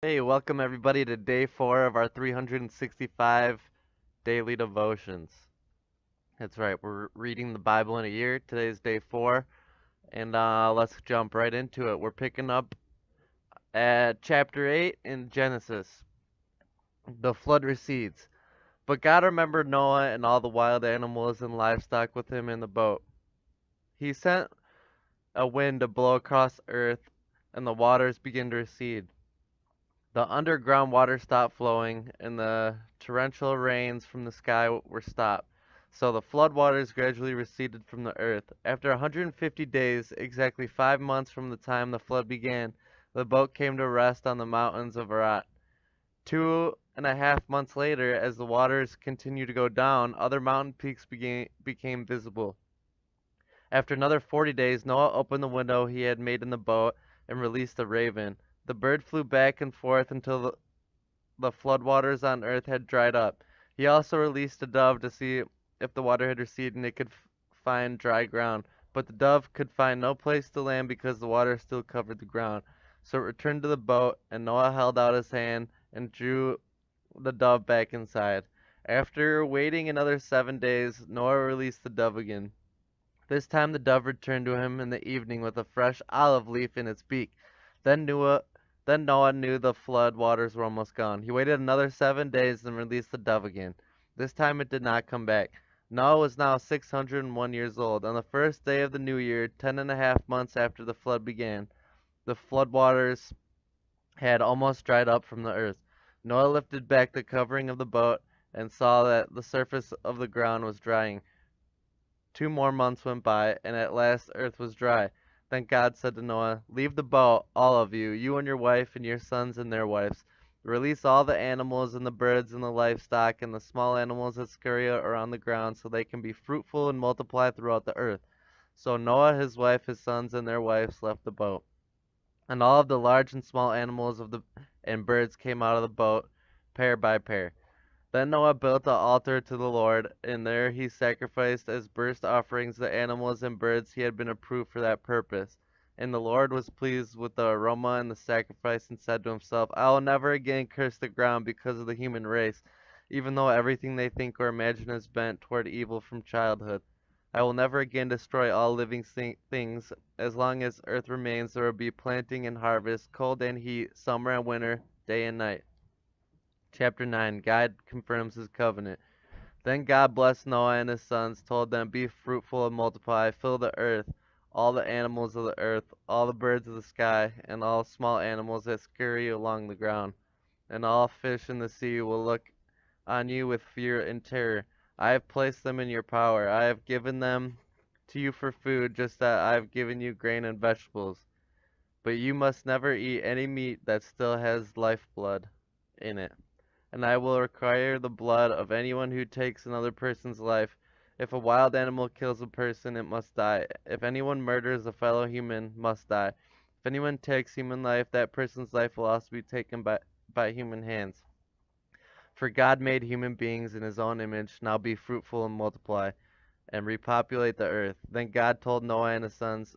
Hey, welcome everybody to day 4 of our 365 daily devotions. That's right, we're reading the Bible in a year. Today's day 4, and let's jump right into it. We're picking up at chapter 8 in Genesis. The flood recedes. But God remembered Noah and all the wild animals and livestock with him in the boat. He sent a wind to blow across earth, and the waters began to recede. The underground water stopped flowing, and the torrential rains from the sky were stopped. So the floodwaters gradually receded from the earth. After 150 days, exactly 5 months from the time the flood began, the boat came to rest on the mountains of Arat. 2.5 months later, as the waters continued to go down, other mountain peaks became visible. After another 40 days, Noah opened the window he had made in the boat and released a raven. The bird flew back and forth until the floodwaters on earth had dried up. He also released a dove to see if the water had receded and it could find dry ground. But the dove could find no place to land because the water still covered the ground. So it returned to the boat, and Noah held out his hand and drew the dove back inside. After waiting another 7 days, Noah released the dove again. This time the dove returned to him in the evening with a fresh olive leaf in its beak. Then Noah, then Noah knew the flood waters were almost gone. He waited another 7 days and released the dove again. This time it did not come back. Noah was now 601 years old. On the first day of the new year, 10.5 months after the flood began, the flood waters had almost dried up from the earth. Noah lifted back the covering of the boat and saw that the surface of the ground was drying. 2 more months went by, and at last earth was dry. Then God said to Noah, "Leave the boat, all of you, you and your wife and your sons and their wives. Release all the animals and the birds and the livestock and the small animals that scurry around the ground so they can be fruitful and multiply throughout the earth." So Noah, his wife, his sons, and their wives left the boat. And all of the large and small animals and birds came out of the boat, pair by pair. Then Noah built an altar to the Lord, and there he sacrificed as burnt offerings the animals and birds he had been approved for that purpose. And the Lord was pleased with the aroma and the sacrifice, and said to himself, "I will never again curse the ground because of the human race, even though everything they think or imagine is bent toward evil from childhood. I will never again destroy all living things. As long as earth remains, there will be planting and harvest, cold and heat, summer and winter, day and night." Chapter 9, God confirms his covenant. Then God blessed Noah and his sons, told them, "Be fruitful and multiply, fill the earth, all the animals of the earth, all the birds of the sky, and all small animals that scurry along the ground. And all fish in the sea will look on you with fear and terror. I have placed them in your power. I have given them to you for food, just as I have given you grain and vegetables. But you must never eat any meat that still has lifeblood in it. And I will require the blood of anyone who takes another person's life. If a wild animal kills a person, it must die. If anyone murders a fellow human, must die. If anyone takes human life, that person's life will also be taken by human hands. For God made human beings in his own image. Now be fruitful and multiply, and repopulate the earth." Then God told Noah and his sons,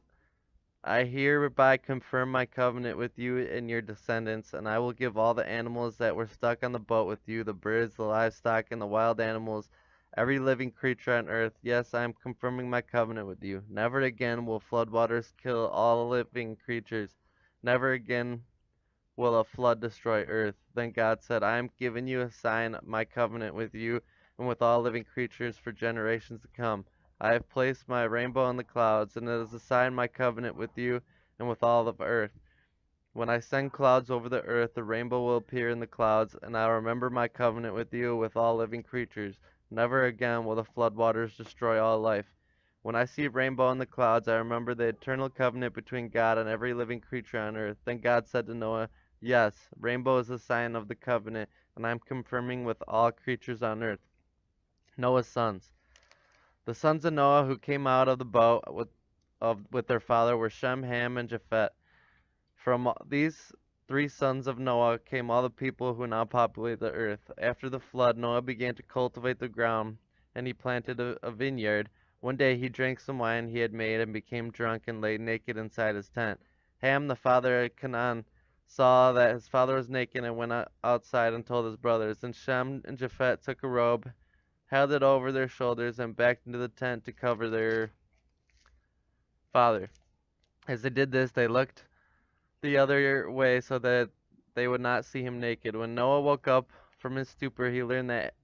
"I hereby confirm my covenant with you and your descendants, and I will give all the animals that were stuck on the boat with you, the birds, the livestock, and the wild animals, every living creature on earth. Yes, I am confirming my covenant with you. Never again will floodwaters kill all living creatures. Never again will a flood destroy earth." Then God said, "I am giving you a sign, my covenant with you and with all living creatures for generations to come. I have placed my rainbow in the clouds, and it is a sign my covenant with you and with all of earth. When I send clouds over the earth, the rainbow will appear in the clouds, and I will remember my covenant with you with all living creatures. Never again will the floodwaters destroy all life. When I see rainbow in the clouds, I remember the eternal covenant between God and every living creature on earth." Then God said to Noah, "Yes, rainbow is a sign of the covenant, and I am confirming with all creatures on earth." Noah's sons. The sons of Noah who came out of the boat with their father were Shem, Ham, and Japheth. From these three sons of Noah came all the people who now populate the earth. After the flood, Noah began to cultivate the ground, and he planted a vineyard. One day he drank some wine he had made and became drunk and lay naked inside his tent. Ham, the father of Canaan, saw that his father was naked and went outside and told his brothers. And Shem and Japheth took a robe, held it over their shoulders, and backed into the tent to cover their father. As they did this, they looked the other way so that they would not see him naked. When Noah woke up from his stupor, he learned that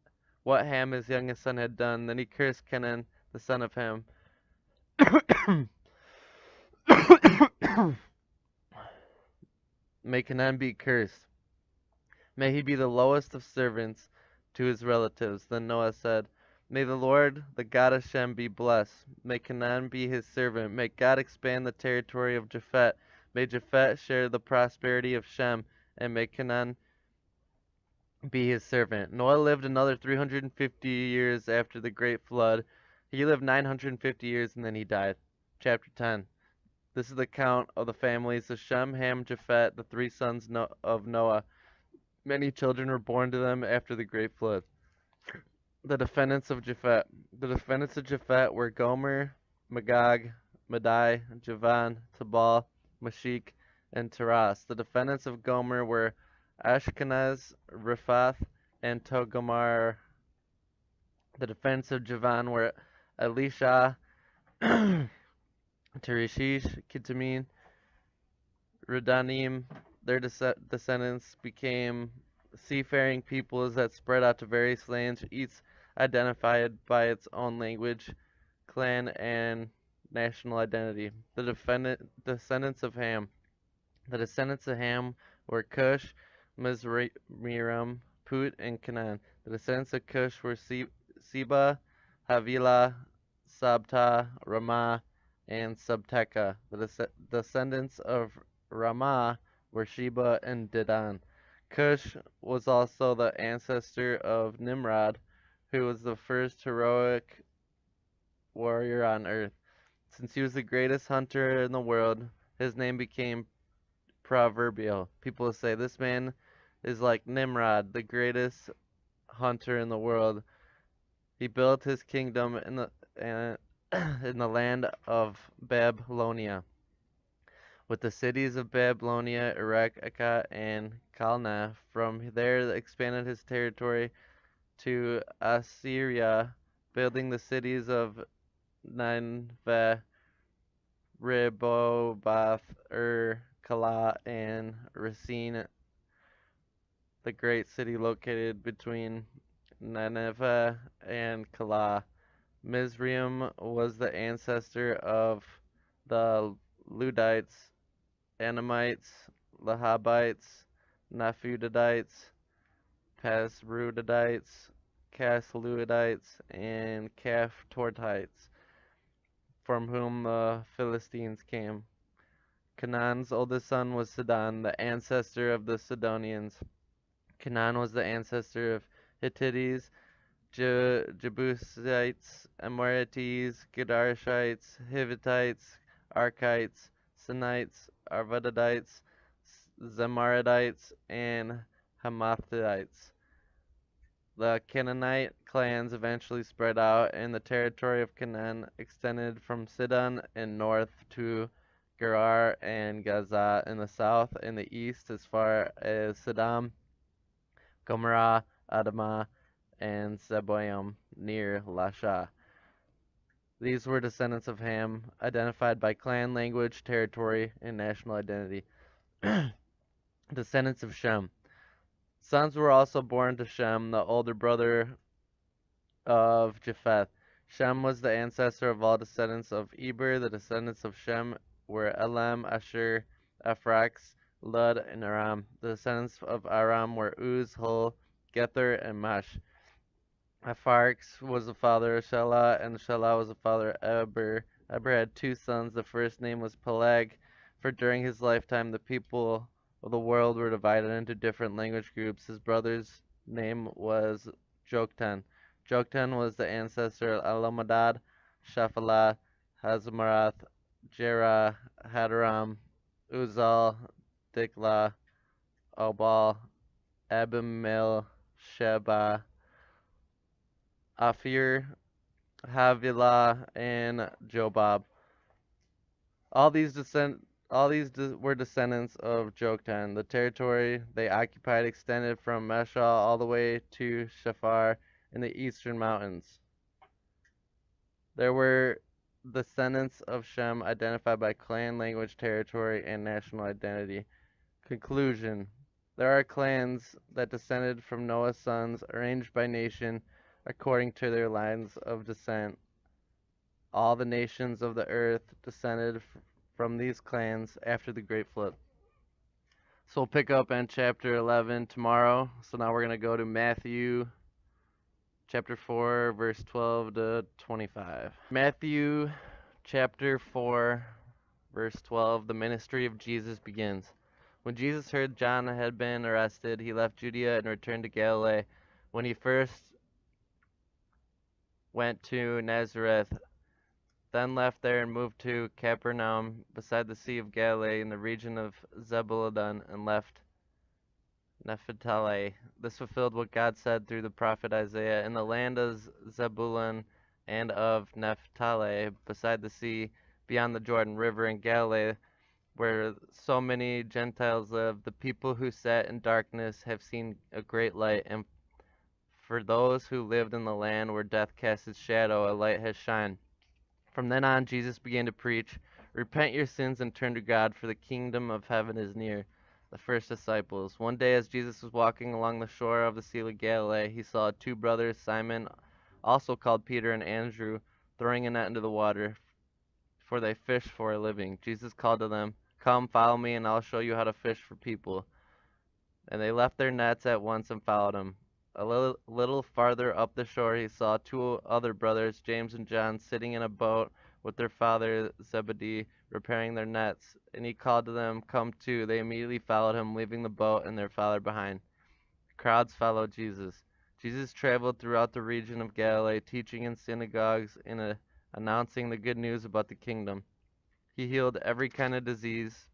what Ham, his youngest son, had done. Then he cursed Canaan, the son of Ham. May Canaan be cursed. May he be the lowest of servants to his relatives. Then Noah said, May the Lord, the God of Shem, be blessed. May Canaan be his servant. May God expand the territory of Japhet. May Japhet share the prosperity of Shem, and may Canaan be his servant. Noah lived another 350 years after the great flood. He lived 950 years and then he died. Chapter 10. This is the count of the families of Shem, Ham, Japhet, the three sons of Noah. Many children were born to them after the great flood. The descendants of Japhet. The descendants of Japhet were Gomer, Magog, Madai, Javan, Tabal, Mashik, and Taras. The descendants of Gomer were Ashkenaz, Riphath, and Togomar. The descendants of Javan were Elisha, Tarishish, Kitamin, Redanim. Their descendants became seafaring peoples that spread out to various lands, each identified by its own language, clan, and national identity. The descendants of Ham. The descendants of Ham were Cush, Mizraim, Put, and Canaan. The descendants of Cush were Seba, Havilah, Sabta, Ramah, and Sabteka. The descendants of Ramah were Sheba and Dedan. Cush was also the ancestor of Nimrod, who was the first heroic warrior on earth. Since he was the greatest hunter in the world, his name became proverbial. People say this man is like Nimrod, the greatest hunter in the world. He built his kingdom in the in the land of Babylonia, with the cities of Babylonia, Erech, Akkad, and Calneh. From there, expanded his territory to Assyria, building the cities of Nineveh, Rehoboth, Kala, and Racine, the great city located between Nineveh and Kala. Mizraim was the ancestor of the Ludites, Anamites, Lahabites, Naphtalites, Pasrudites, Casluhites, and Caphtorites, from whom the Philistines came. Canaan's oldest son was Sidon, the ancestor of the Sidonians. Canaan was the ancestor of Hittites, Jebusites, Amorites, Gedarshites, Hivitites, Archites, Sinites, Arvadites, Zemaridites, and Hamathites. The Canaanite clans eventually spread out, and the territory of Canaan extended from Sidon in north to Gerar and Gaza in the south, and the east as far as Sodom, Gomorrah, Admah, and Zeboim near Lasha. These were descendants of Ham, identified by clan, language, territory, and national identity. Descendants of Shem. Sons were also born to Shem, the older brother of Japheth. Shem was the ancestor of all descendants of Eber. The descendants of Shem were Elam, Asher, Ephrax, Lud, and Aram. The descendants of Aram were Uz, Hul, Gether, and Mash. Ephrax was the father of Shelah, and Shelah was the father of Eber. Eber had two sons. The first name was Peleg, for during his lifetime the people of the world were divided into different language groups. His brother's name was Joktan. Joktan was the ancestor of Alamadad, Shaphalah, Hazmarath, Jerah, Hadaram, Uzal, Diklah, Obal, Abimel, Sheba, Afir, Havilah, and Jobab. All these All these were descendants of Joktan. The territory they occupied extended from Meshah all the way to Shafar in the eastern mountains. There were descendants of Shem identified by clan, language, territory, and national identity. Conclusion. There are clans that descended from Noah's sons, arranged by nation according to their lines of descent. All the nations of the earth descended from these clans after the great flood. So we'll pick up in chapter 11 tomorrow. So now we're going to go to Matthew chapter 4, verse 12 to 25. Matthew chapter 4, verse 12, the ministry of Jesus begins. When Jesus heard John had been arrested, he left Judea and returned to Galilee. When he first went to Nazareth, then left there and moved to Capernaum beside the Sea of Galilee in the region of Zebulun and left Naphtali. This fulfilled what God said through the prophet Isaiah. In the land of Zebulun and of Naphtali, beside the sea, beyond the Jordan River in Galilee, where so many Gentiles live, the people who sat in darkness have seen a great light, and for those who lived in the land where death cast its shadow, a light has shined. From then on, Jesus began to preach, "Repent your sins and turn to God, for the kingdom of heaven is near." The first disciples. One day, as Jesus was walking along the shore of the Sea of Galilee, he saw two brothers, Simon, also called Peter, and Andrew, throwing a net into the water, for they fished for a living. Jesus called to them, "Come, follow me, and I'll show you how to fish for people." And they left their nets at once and followed him. A little farther up the shore, he saw two other brothers, James and John, sitting in a boat with their father Zebedee, repairing their nets. And he called to them, "Come too." They immediately followed him, leaving the boat and their father behind. Crowds followed Jesus. Jesus traveled throughout the region of Galilee, teaching in synagogues and announcing the good news about the kingdom. He healed every kind of disease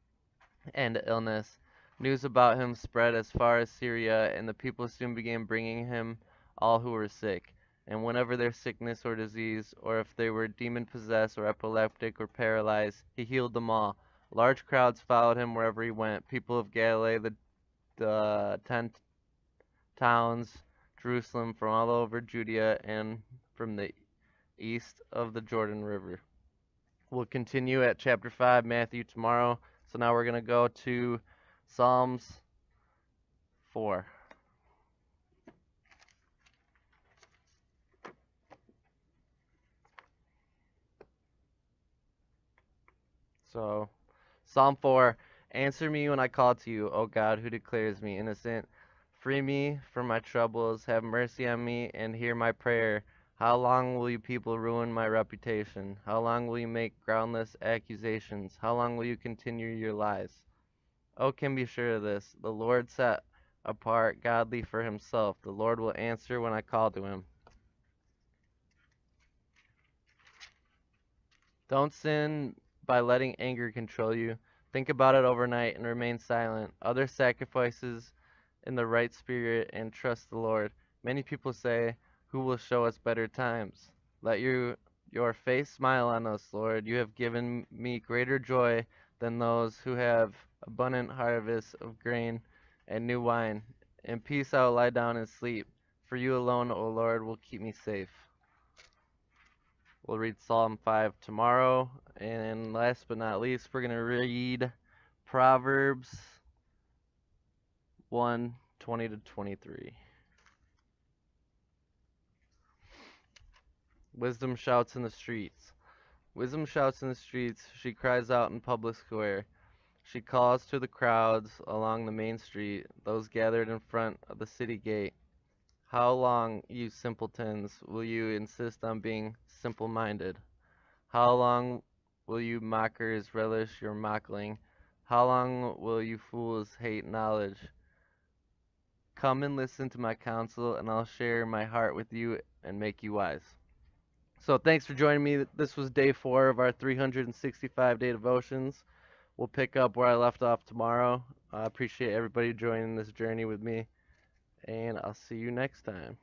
and illness. News about him spread as far as Syria, and the people soon began bringing him all who were sick. And whenever their sickness or disease, or if they were demon possessed or epileptic or paralyzed, he healed them all. Large crowds followed him wherever he went. People of Galilee, the 10 towns, Jerusalem, from all over Judea, and from the east of the Jordan River. We'll continue at chapter 5, Matthew, tomorrow. So now we're going to go to Psalms 4. So, Psalm 4. Answer me when I call to you, O God, who declares me innocent. Free me from my troubles. Have mercy on me and hear my prayer. How long will you people ruin my reputation? How long will you make groundless accusations? How long will you continue your lies? Oh, can be sure of this. The Lord set apart godly for himself. The Lord will answer when I call to him. Don't sin by letting anger control you. Think about it overnight and remain silent. Other sacrifices in the right spirit and trust the Lord. Many people say, "Who will show us better times?" Let your face smile on us, Lord. You have given me greater joy than those who have abundant harvests of grain and new wine. In peace I will lie down and sleep, for you alone, O Lord, will keep me safe. We'll read Psalm 5 tomorrow. And last but not least, we're going to read Proverbs 1:20 to 23. Wisdom shouts in the streets. Wisdom shouts in the streets. She cries out in public square. She calls to the crowds along the main street, those gathered in front of the city gate. How long, you simpletons, will you insist on being simple-minded? How long will you mockers relish your mockling? How long will you fools hate knowledge? Come and listen to my counsel, and I'll share my heart with you and make you wise. So thanks for joining me. This was day 4 of our 365-day devotions. We'll pick up where I left off tomorrow. I appreciate everybody joining this journey with me, and I'll see you next time.